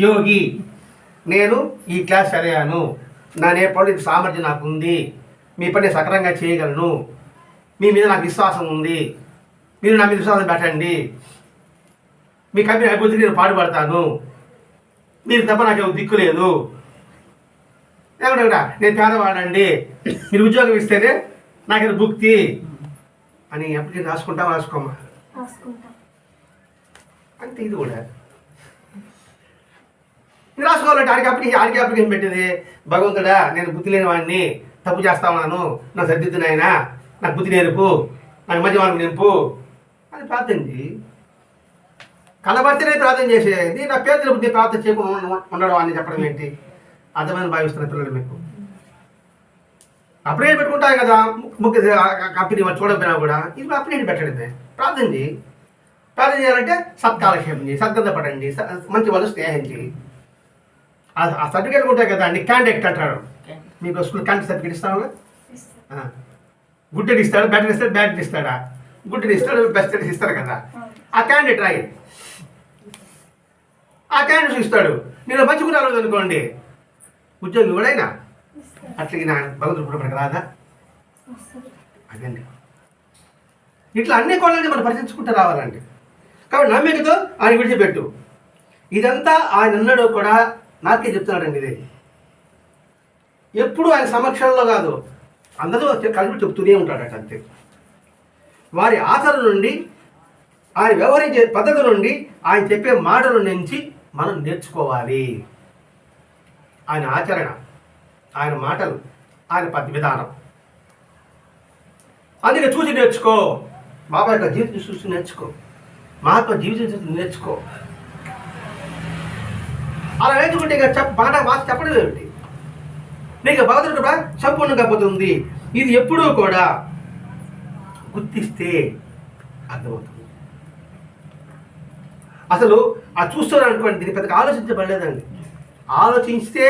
యోగి, నేను ఈ క్లాస్ చదివాను, నా నేపథ్యంలో ఇది సామర్థ్యం నాకు ఉంది, మీ పని సక్రమంగా చేయగలను, మీ మీద నాకు విశ్వాసం ఉంది, మీరు నా మీద విశ్వాసం పెట్టండి, మీ కంపెనీ అభివృద్ధికి నేను పాటుపడతాను, మీరు తప్ప నాకు దిక్కు లేదు, ఏమంటా నేను పేదవాడండి, మీరు ఉద్యోగం ఇస్తేనే నాకు భుక్తి అని అప్లికేషన్ రాసుకోమా? అంతే. ఇది కూడా మీరు రాసుకోవాలంటే ఆడికి అప్లికేషన్ పెట్టింది, భగవంతుడా నేను బుద్ధి లేని వాడిని, తప్పు చేస్తా ఉన్నాను, నా సర్దిద్దునైనా నాకు బుద్ధి నేర్పు, నాకు మంచి వాళ్ళకి నింపు అని ప్రార్థించి కనబడితేనే ప్రార్థన చేసేది. నా పేదల బుద్ధి ప్రార్థన చేయకుండా ఉండడం అని చెప్పడం ఏంటి? అర్థమైన భావిస్తున్న పిల్లలు మీకు అప్లై పెట్టుకుంటారు కదా, ముఖ్య కంపెనీ వాళ్ళు చూడకపోయినా కూడా ఇది అప్లై పెట్టడమే. ప్రార్థన చేయాలంటే సత్కాలక్షేపం చేయి, సద్గంధపడండి, మంచి వాళ్ళు స్నేహం చేయి. ఆ సర్టిఫికేట్ ఉంటాయి కదా, నీ క్యాండిడేట్ అంటాడు. మీకు స్కూల్ క్యాండిడేట్ సర్టిఫికేట్ ఇస్తాను, గుడ్డెడ్ ఇస్తాడు, బ్యాటర్ ఇస్తాడు, బ్యాటర్ ఇస్తాడా? గుడ్డెడ్ ఇస్తాడు, బెస్ట్ ఇస్తారు కదా. ఆ క్యాండిడేట్ రాయి, ఆ క్యాండిడేట్ ఇస్తాడు. నేను మంచి గుణాలు అనుకోండి, ఉద్యోగం ఇవ్వడైనా అట్లకి నా భగవంతుడు కూడా మనకు రాదా? అదండి. ఇట్లా అన్ని కోళ్ళని మనం పరిచయించుకుంటూ రావాలండి. కాబట్టి నమ్మికతో ఆయన విడిచిపెట్టు. ఇదంతా ఆయన ఉన్నాడో కూడా నాకే చెప్తున్నాడండి. ఇది ఎప్పుడు ఆయన సమక్షంలో కాదు, అందరూ కలిపి చెప్తూనే ఉంటాడట. అంతే. వారి ఆచరణ నుండి, ఆయన వ్యవహరించే పద్ధతి నుండి, ఆయన చెప్పే మాటల నుంచి మనం నేర్చుకోవాలి. ఆయన ఆచరణ, ఆయన మాటలు, ఆయన విధానం అందుకే చూసి నేర్చుకో. బాబా యొక్క జీవితం చూసి నేర్చుకో, మహాత్మ జీవితం చూసి నేర్చుకో. అలా నేర్చుకుంటే ఇక బాగా చెప్పడం ఏమిటి? నీకు భగవంతుడు కూడా సంపూర్ణంగా పోతుంది. ఇది ఎప్పుడూ కూడా గుర్తిస్తే అర్థమవుతుంది. అసలు ఆ చూస్తున్నాడు అనుకోండి, దీని పెద్దగా ఆలోచించబడలేదండి. ఆలోచిస్తే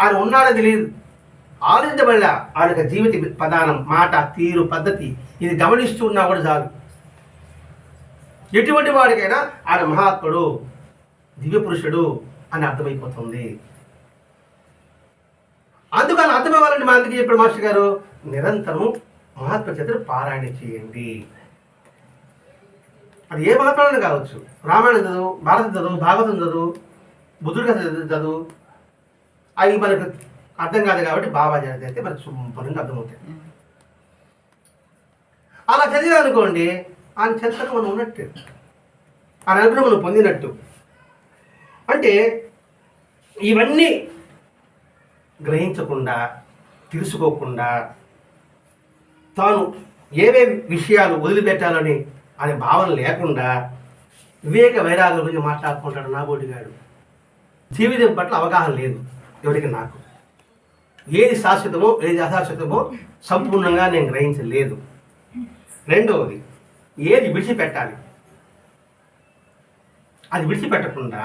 ఆయన ఉన్నాడని తెలియదు, ఆలోచించబడలే. ఆయన యొక్క జీవిత ప్రధానం, మాట, తీరు, పద్ధతి ఇది గమనిస్తూ ఉన్నా కూడా చాలు. ఎటువంటి వాడికైనా ఆయన మహాత్ముడు, దివ్య పురుషుడు అని అర్థమైపోతుంది. అందుకని అర్థమవ్వాలంటే మా అందుకే చెప్పాడు మాస్టర్ గారు, నిరంతరము మహాత్మ చరిత్ర పారాయణ చేయండి. అది ఏ మహాత్ముడైనా కావచ్చు. రామాయణం చదువు, భారతం చదువు, భాగవతం చదువు, బుద్ధుడి కథ చదువు, అవి మనకు అర్థం కాదు కాబట్టి బాబా చదివితే మనకు శుభ్రంగా అర్థమవుతాయి. అలా చదివా అనుకోండి, ఆయన చరిత్రలో మనం ఉన్నట్టు, ఆయన అనుగ్రహం మనం పొందినట్టు. అంటే ఇవన్నీ గ్రహించకుండా, తెలుసుకోకుండా, తాను ఏవే విషయాలు వదిలిపెట్టాలని అనే భావన లేకుండా వివేక వైరాగుల గురించి మాట్లాడుకుంటాడు నా బోటిగాడు. జీవితం పట్ల అవగాహన లేదు ఎవరికి. నాకు ఏది శాశ్వతమో ఏది అశాశ్వతమో సంపూర్ణంగా నేను గ్రహించలేదు. రెండవది, ఏది విడిచిపెట్టాలి అది విడిచిపెట్టకుండా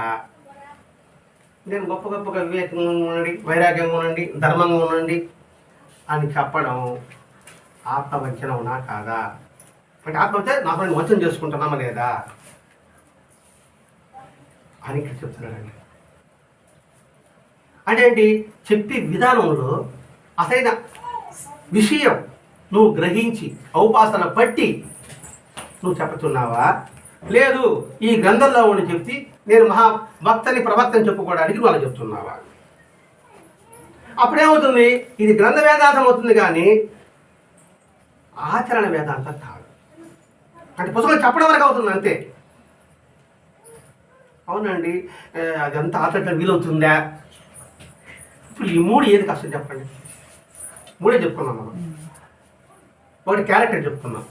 నేను గొప్ప గొప్పగా వివేకంగా ఉండండి, వైరాగ్యంగా ఉండండి, ధర్మంగా ఉండండి అని చెప్పడం ఆత్మవంచన ఉన్నా కాదా? అంటే ఆత్మవంచన నాకు నేను వంచన చేసుకుంటున్నామా లేదా అని ఇక్కడ చెప్తున్నాడండి. అంటే ఏంటి, చెప్పే విధానంలో అసలైన విషయం నువ్వు గ్రహించి ఔపాసన పట్టి నువ్వు చెప్పుతున్నావా, లేదు ఈ గ్రంథంలో ఉండి చెప్తే నేను మహాభక్తని ప్రవక్తని చెప్పుకోవడానికి నువ్వు అలా చెప్తున్నావా? అప్పుడేమవుతుంది, ఇది గ్రంథ వేదాంతం అవుతుంది కానీ ఆచరణ వేదాంతం కాదు. అంటే పుస్తకం చెప్పడం వరకు అవుతుంది అంతే. అవునండి, అదంతా ఆచరణ వీలవుతుందా? ఇప్పుడు ఈ మూడు ఏది కష్టం చెప్పండి. మూడే చెప్పుకున్నాం మనం. ఒకటి క్యారెక్టర్ చెప్పుకున్నాం,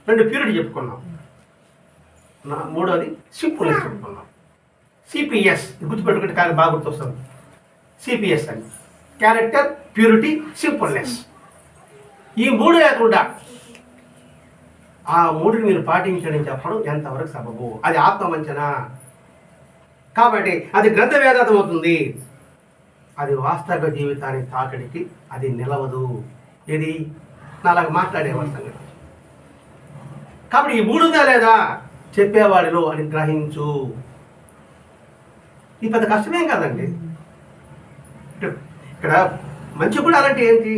రెండు ప్యూరిటీ చెప్పుకున్నాం, మూడోది సింపుల్నెస్ చెప్పుకున్నాం. సిపిఎస్ గుర్తుపెట్టుకుంటే కానీ బాగా గుర్తొస్తుంది. సిపిఎస్ అని క్యారెక్టర్, ప్యూరిటీ, సింపుల్నెస్. ఈ మూడు లేకుండా ఆ మూడుని మీరు పాటించడం చెప్పడం ఎంతవరకు సబబు? అది ఆత్మవంచన కాబట్టి అది గ్రంథ వేదాంతం అవుతుంది. అది వాస్తవ జీవితాన్ని తాకడికి అది నిలవదు. ఇది నాలాగా మాట్లాడేవాళ్ళ సంగతి. కాబట్టి ఈ మూడుగా లేదా చెప్పేవాడిలో అని గ్రహించు. ఈ పెద్ద కష్టమేం కాదండి. ఇక్కడ మంచి కూడా అలాంటి ఏంటి,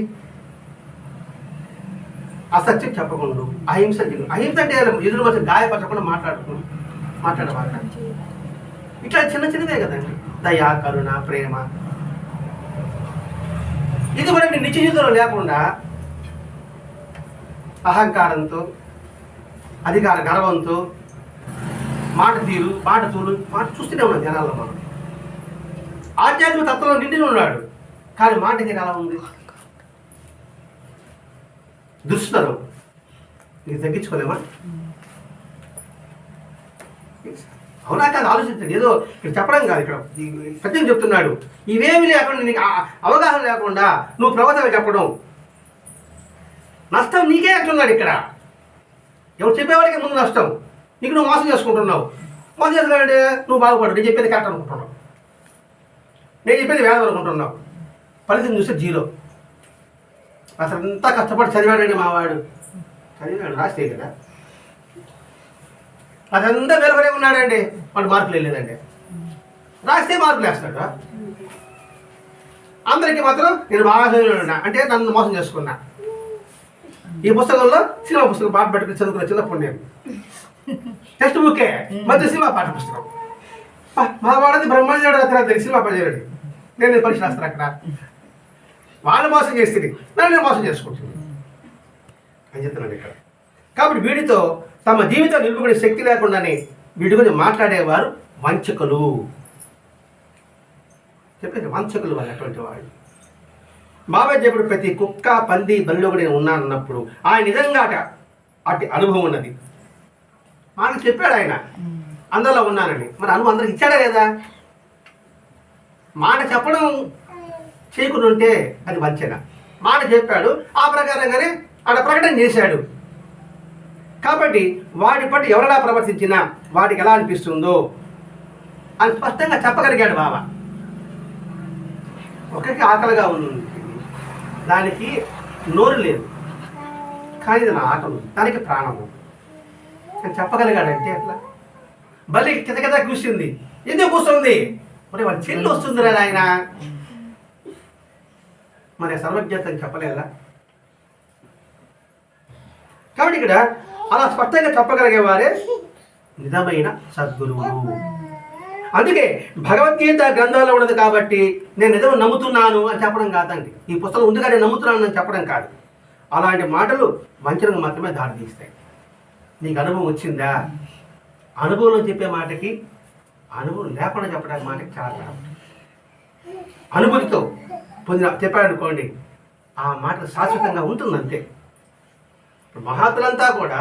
అసత్యం చెప్పకుండా, అహింస. అహింస అంటే ఎదురు మధ్య గాయపరచకుండా మాట్లాడవాళ్ళ. ఇట్లా చిన్న చిన్నదే కదండి. దయా, కరుణ, ప్రేమ. ఇది కూడా నిత్య జీవితంలో లేకుండా అహంకారంతో, అధికార గర్వంతో, మాట చూస్తూనే ఉన్నాం జనాల్లో. మనం ఆధ్యాత్మిక తత్వంలో నిండి ఉన్నాడు కానీ మాట తీరు ఎలా ఉంది? దుస్తరం. నీకు తగ్గించుకోలేమా? అవునా కాదు ఆలోచించండి. ఏదో ఇక్కడ చెప్పడం కాదు, ఇక్కడ సత్యం చెప్తున్నాడు. ఇవేమి లేకుండా నీకు అవగాహన లేకుండా నువ్వు ప్రవచనం చెప్పడం నష్టం నీకే అంటున్నాడు ఇక్కడ. ఎవరు చెప్పేవాడికి ముందు నష్టం, నీకు నువ్వు మోసం చేసుకుంటున్నావు. మోసం చేసుకున్నాడంటే నువ్వు బాగుపడు. నేను చెప్పేది కరెక్ట్ అనుకుంటున్నావు, నేను చెప్పేది వేదం అనుకుంటున్నావు. ఫలితం చూస్తే జీరో. అసలు అంతా కష్టపడి చదివాడండి మావాడు, చదివాడు రాస్తే కదా, అదంతా వెలువరే ఉన్నాడండి, వాడు మార్కులు వెళ్ళలేదండి. రాస్తే మార్కులు వేస్తాడు. అందరికీ మాత్రం నేను బాగా చదివాడు అంటే నన్ను మోసం చేసుకున్నా. ఈ పుస్తకంలో సినిమా పుస్తకం పాట పెట్టుకుని చదువుకున్న చిన్నప్పుడు నేను టెక్స్ట్ బుక్కే మధ్య సినిమా పాఠ పుస్తకం. మా వాడది బ్రహ్మాండ రచన సినిమా పనిచేయడు. నేను పరీక్ష రాస్తాను అక్కడ. వాళ్ళు మోసం చేస్తుంది, నన్ను నేను మోసం చేసుకుంటుంది అని చెప్తున్నాను ఇక్కడ. కాబట్టి వీడితో తమ జీవితం నిలుపుకునే శక్తి లేకుండానే వీడి గురించి మాట్లాడేవారు వంచకులు. చెప్పండి, వంచకులు వాళ్ళు అటువంటి వాళ్ళు. బాబాయ్ చెప్పాడు, ప్రతి కుక్క, పంది, బలిలో కూడా నేను ఉన్నానన్నప్పుడు ఆయన నిజంగా అటు అనుభవం ఉన్నది. ఆయన చెప్పాడు ఆయన అందరిలో ఉన్నానని. మరి అనుభవం అందరికి ఇచ్చాడా లేదా? మాట చెప్పడం చేయకుండా ఉంటే అది వంచన. మాట చెప్పాడు, ఆ ప్రకారంగానే ఆడ ప్రకటన చేశాడు. కాబట్టి వాడి పట్ల ఎవరైనా ప్రవర్తించినా వాడికి ఎలా అనిపిస్తుందో అని స్పష్టంగా చెప్పగలిగాడు బాబా. ఒకరికి ఆకలిగా ఉంది, దానికి నోరు లేదు, కానీ ఇది నా ఆకలి, దానికి ప్రాణము అని చెప్పగలిగాడంటే అట్లా. బలి కితకిత కూర్చుంది. ఎందుకు కూర్చుంది? మరి వాడి చెల్లి వస్తుంది రా ఆయన, మరి సర్వజ్ఞత అని చెప్పలేదా? కాబట్టి ఇక్కడ అలా స్పష్టంగా చెప్పగలిగేవారే నిజమైన సద్గురువు. అందుకే భగవద్గీత గ్రంథాల్లో ఉన్నది కాబట్టి నేను నిజం నమ్ముతున్నాను అని చెప్పడం కాదండి. ఈ పుస్తకం ఉందిగా నేను నమ్ముతున్నాను అని చెప్పడం కాదు. అలాంటి మాటలు వంచనకు మాత్రమే దారితీస్తాయి. నీకు అనుభవం వచ్చిందా? అనుభవంలో చెప్పే మాటకి అనుభవం లేకుండా చెప్పడానికి మాటకి చాలా తేడా. అనుభూతితో పొందిన చెప్పాడనుకోండి, ఆ మాట శాశ్వతంగా ఉంటుంది అంతే. మహాత్ములంతా కూడా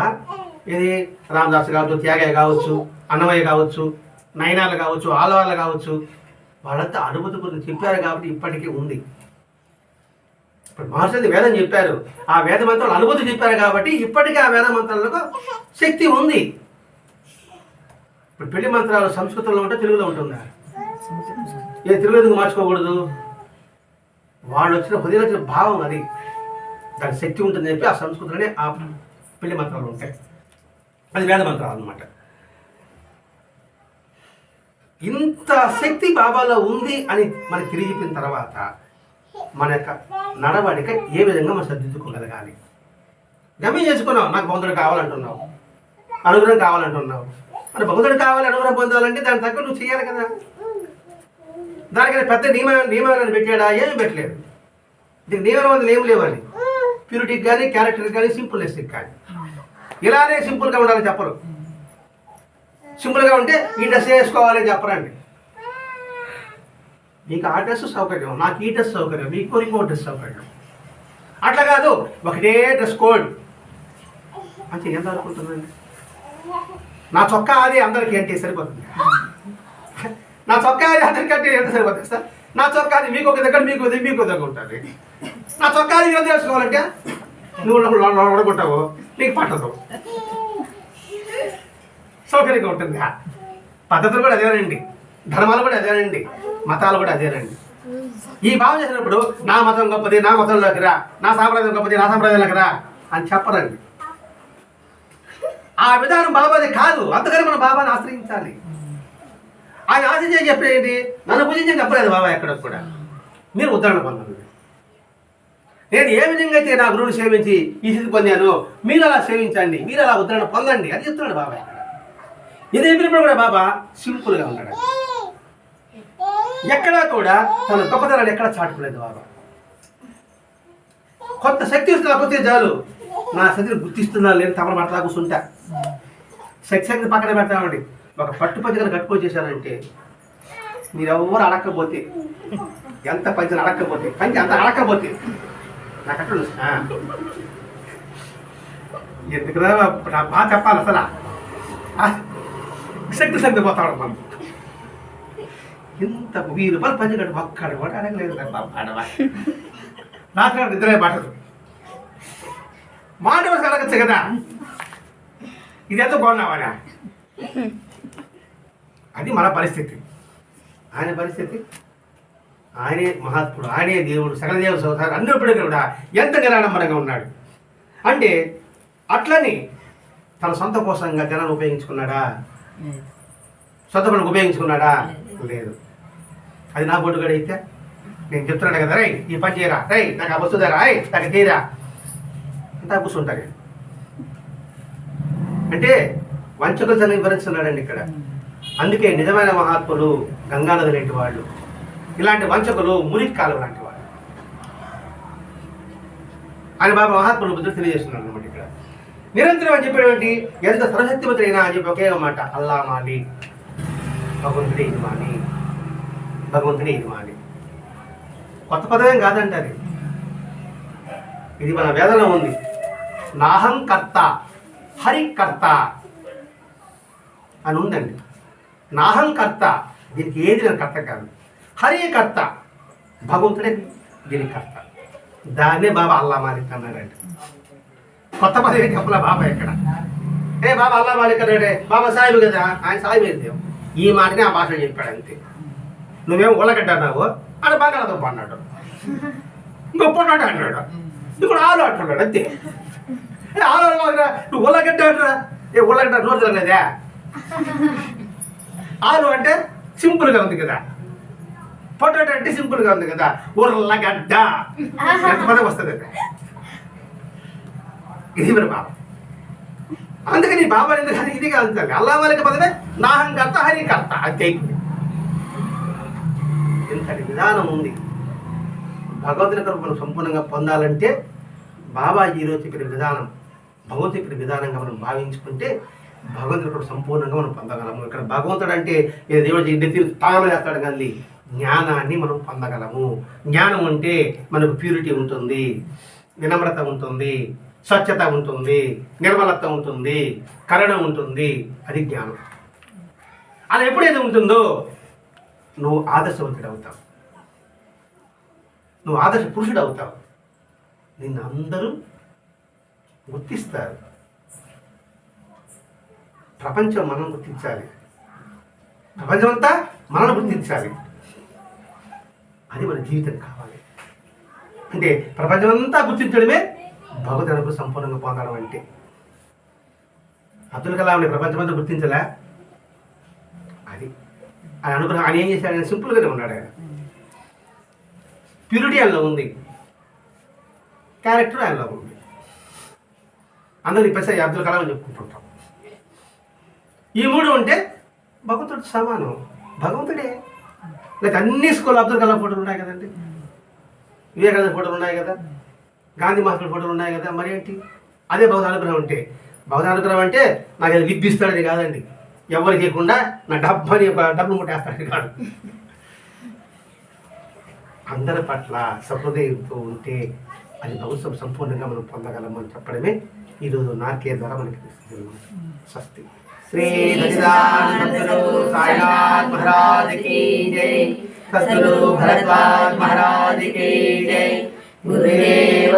ఇది రామదాస్ కావచ్చు, త్యాగయ్య కావచ్చు, అన్నమయ్య కావచ్చు, నయనాలు కావచ్చు, ఆలవాళ్ళు కావచ్చు, వాళ్ళంతా అనుభూతి గురించి చెప్పారు కాబట్టి ఇప్పటికీ ఉంది. ఇప్పుడు మహర్షి వేదం చెప్పారు, ఆ వేద మంత్రాలు అనుభూతి చెప్పారు కాబట్టి ఇప్పటికీ ఆ వేద మంత్రాలకు శక్తి ఉంది. ఇప్పుడు పెళ్లి మంత్రాలు సంస్కృతంలో ఉంటే తెలుగులో ఉంటుందా? ఏ తెలుగు ఎందుకు మార్చుకోకూడదు? వాళ్ళు వచ్చిన హృదయం వచ్చిన భావం అది, దానికి శక్తి ఉంటుందని చెప్పి ఆ సంస్కృతంలోనే ఆ పెళ్లి మంత్రాలు ఉంటాయి. అది వేద మంత్రాలు అన్నమాట. ఇంత శక్తి బాబాలో ఉంది అని మనకి తెలియజెప్పిన తర్వాత మన యొక్క నడవడిక ఏ విధంగా మనం సర్దిద్దుకోగలగాలి. గమ్యం చేసుకున్నావు, నాకు భగవంతుడు కావాలంటున్నావు, అనుగ్రహం కావాలంటున్నావు. మరి భగవంతుడు కావాలి, అనుగ్రహం పొందాలంటే దాని తగ్గ నువ్వు చేయాలి కదా. దానికైనా పెద్ద నియమాలను పెట్టాడా? ఏమి పెట్టలేదు. దీనికి నియమం ఏం లేవాలి. ప్యూరిటీకి కానీ, క్యారెక్టర్కి కానీ, సింపుల్నెస్కి కానీ. ఇలానే సింపుల్గా ఉండాలని చెప్పరు. సింపుల్గా ఉంటే ఈ డ్రెస్ వేసుకోవాలని చెప్పరండి. మీకు ఆ డ్రెస్ సౌకర్యం, నాకు ఈ డ్రెస్ సౌకర్యం, మీకు ఇంకో డ్రెస్ సౌకర్యం. అట్లా కాదు, ఒకటే డ్రెస్ కోడ్ అంటే ఎంత అనుకుంటుందండి? నా చొక్కా అది అందరికీ అంటే సరిపోతుంది. నా చొక్కా అది అందరికీ అంటే ఎంత సరిపోతుంది సార్? నా చొక్కా అది మీకు ఒక దగ్గర, మీకు దగ్గర ఉంటుంది. నా చొక్కా అది ఎంత వేసుకోవాలంటే నువ్వు ఒడగొట్టావు, నీకు పట్టదు, సౌకర్యంగా ఉంటుంది. పద్ధతులు కూడా అదేనండి, ధర్మాలు కూడా అదేనండి, మతాలు కూడా అదేనండి. ఈ భావం చేసినప్పుడు నా మతం గొప్పది, నా మతంలోకి రా, నా సాంప్రదాయం గొప్పది, నా సాంప్రదాయంలోకి రా అని చెప్పరండి. ఆ విధానం బాబాది కాదు. అందుకని మనం బాబాని ఆశ్రయించాలి. ఆయన ఆశ్రయించి చెప్పేది నన్ను పూజించని చెప్పలేదు బాబా ఎక్కడ కూడా. మీరు ఉద్ధరణ పొందండి. నేను ఏ విధంగా అయితే నా గురువుని సేవించి ఈ స్థితి పొందాను, మీరు అలా సేవించండి, మీరు అలా ఉద్ధరణ పొందండి అని చెప్తున్నాడు బాబా ఇక్కడ. ఇది చెప్పినప్పుడు కూడా బాబా సింపుల్గా ఉన్నాడు. ఎక్కడా కూడా తన గొప్పతనాన్ని ఎక్కడా చాటుకోలేదు బాబా. కొత్త శక్తి వస్తుంది లేకపోతే చాలు, నా శక్తిని గుర్తిస్తున్నా లేని తమను మాటలా కూర్చుంటా. శక్తి పక్కన పెడతామండి. ఒక పట్టు పంచగలు కట్టుకొచ్చేసానంటే మీరెవ్వరు అడక్కపోతే, ఎంత పంచలు అడక్కపోతే, పంచి అంత అడక్కపోతే నాకు అక్కడ ఎందుకురా బాగా చెప్పాలి అసలు. శక్తి పోతాడు మనం. ఇంత 1000 రూపాయలు పంచగట్టు ఒక్కడు కూడా అడగలేదు అడవా. రాత్రి నిద్రే పట్టదు. మాట వరకు అడగచ్చు కదా, ఇదెంత బాగున్నావాడా? అది మన పరిస్థితి. ఆయన పరిస్థితి, ఆయనే మహాత్ముడు, ఆయనే దేవుడు, సకల దేవ సౌధారు అన్నప్పుడు కూడా ఎంత నిరాడంబరంగా ఉన్నాడు అంటే, అట్లని తన సొంత కోసంగా జనాన్ని ఉపయోగించుకున్నాడా? సొంత పనులకు ఉపయోగించుకున్నాడా? లేదు. అది నా బొడ్డుగడ అయితే నేను చెప్తున్నాడు కదా, రై ఈ పని చేయరా, రై నాకు ఆ వస్తుందా, రాయ్ నాకు తీరా అంతా కూర్చుంటారు. అంటే వంచకులు తను వివరిస్తున్నాడండి ఇక్కడ. అందుకే నిజమైన మహాత్ములు గంగానది లాంటి వాళ్ళు, ఇలాంటి వంచకులు మురికి కాలం లాంటి వాళ్ళు. ఆయన బాబా మహాత్ములు బుద్ధుడు తెలియజేస్తున్నాడు అనమాట ఇక్కడ. నిరంతరం అని చెప్పేటువంటి ఎంత సర్వశక్తిమంతుడైనా అని చెప్పి ఒకే మాట, అల్లా మాలి, భగవంతుడే ఇది మాలి, భగవంతుడే ఇది మాలి. కొత్త పదవేం కాదండి అది. ఇది మన వేదన ఉంది. నాహం కర్త హరికర్త అని ఉందండి. నాహం కర్త, దీనికి ఏది నేను కర్త కాదు. హరి కర్త, భగవంతుడే దీని కర్త. దాన్నే బాబా అల్లా మాలిక్ అన్నాడండి. కొత్త పదవి చెప్పలా బాబా ఇక్కడ. బాబా అల్లా మాలిక్ అన్నాడే, బాబా సాయిబు కదా, ఆయన సాయిబు ఏంటి? ఈ మాటనే ఆ భాషలో చెప్పాడు అంతే. నువ్వేం ఉల్లగడ్డ అన్నావు, ఆడ బంగాళదుంప అన్నాడు, ఇంకో పొటాటో అన్నాడు, ఇప్పుడు ఆలు అంటున్నాడు అంతే. ఆలు నువ్వు ఉల్లగడ్డ అంటురా, ఉల్లగడ్డ నోరు తిరగలేదా? ఆలు అంటే సింపుల్గా ఉంది కదా, పొటాటో అంటే సింపుల్గా ఉంది కదా, ఉర్లగడ్డ ఎంత పదం వస్తుంది అది. ఇది మరి బాబా. అందుకని బాబా ఎందుకు అది ఇది కాదు, అల్లా వాళ్ళకి పదమే నాహంకర్త హరికర్త అంతే. ఇంతటి విధానం ఉంది. భగవంతుని కృప మనం సంపూర్ణంగా పొందాలంటే బాబా ఈరోజు చెప్పిన విధానం, భగవంతుడు చెప్పిన విధానంగా మనం భావించుకుంటే భగవంతుడు కూడా సంపూర్ణంగా మనం పొందగలము. ఇక్కడ భగవంతుడు అంటే దేవుడు తాను చేస్తాడు కానీ జ్ఞానాన్ని మనం పొందగలము. జ్ఞానం అంటే మనకు ప్యూరిటీ ఉంటుంది, వినమ్రత ఉంటుంది, స్వచ్ఛత ఉంటుంది, నిర్మలత ఉంటుంది, కరుణ ఉంటుంది. అది జ్ఞానం. అలా ఎప్పుడైతే ఉంటుందో నువ్వు ఆదర్శవంతుడు అవుతావు, నువ్వు ఆదర్శ పురుషుడు అవుతావు. నిన్ను అందరూ గుర్తిస్తారు. ప్రపంచం మనం గుర్తించాలి, ప్రపంచమంతా మనల్ని గుర్తించాలి. అది మన జీవితం కావాలి. అంటే ప్రపంచమంతా గుర్తించడమే భగవద్ అనుగ్రహం సంపూర్ణంగా పొందడం అంటే. అబ్దుల్ కలాంని ప్రపంచమంతా గుర్తించలే, అది ఆయన అనుగ్రహం. ఆయన ఏం చేశాడు? ఆయన సింపుల్గానే ఉన్నాడు. ఆయన ప్యూరిటీ ఆయనలో ఉంది, క్యారెక్టర్ ఆయనలో ఉంది. అందరూ పెద్ద అబ్దుల్ కలాం అని చెప్పుకుంటుంటాం. ఈ మూడు ఉంటే భగవంతుడు సమానం, భగవంతుడే. లేక అన్ని స్కూల్ అబ్దుల్ కలాం ఫోటోలు ఉన్నాయి కదండి, వివేకానంద ఫోటోలు ఉన్నాయి కదా, గాంధీ మహాత్ముల ఫోటోలు ఉన్నాయి కదా. మరి ఏంటి? అదే భగవద్ అనుగ్రహం అంటే. భగవద్ అనుగ్రహం అంటే నాకు అది విప్పిస్తాడని కాదండి, ఎవరికి ఇవ్వకుండా నా డబ్బులు ముట్టేస్తాడని కాదు. అందరి పట్ల సహృదయంతో ఉంటే అది భగవత్ సంపూర్ణంగా మనం పొందగలమని చెప్పడమే ఈరోజు నాకే ద్వారా మనకి తెలుస్తుంది. స్వస్తి. శ్రీ సద్గురు సాయినాథ్ మహారాజ్ की जय, सद्गुरु भरद्वाज महाराज की जय, गुरुदेव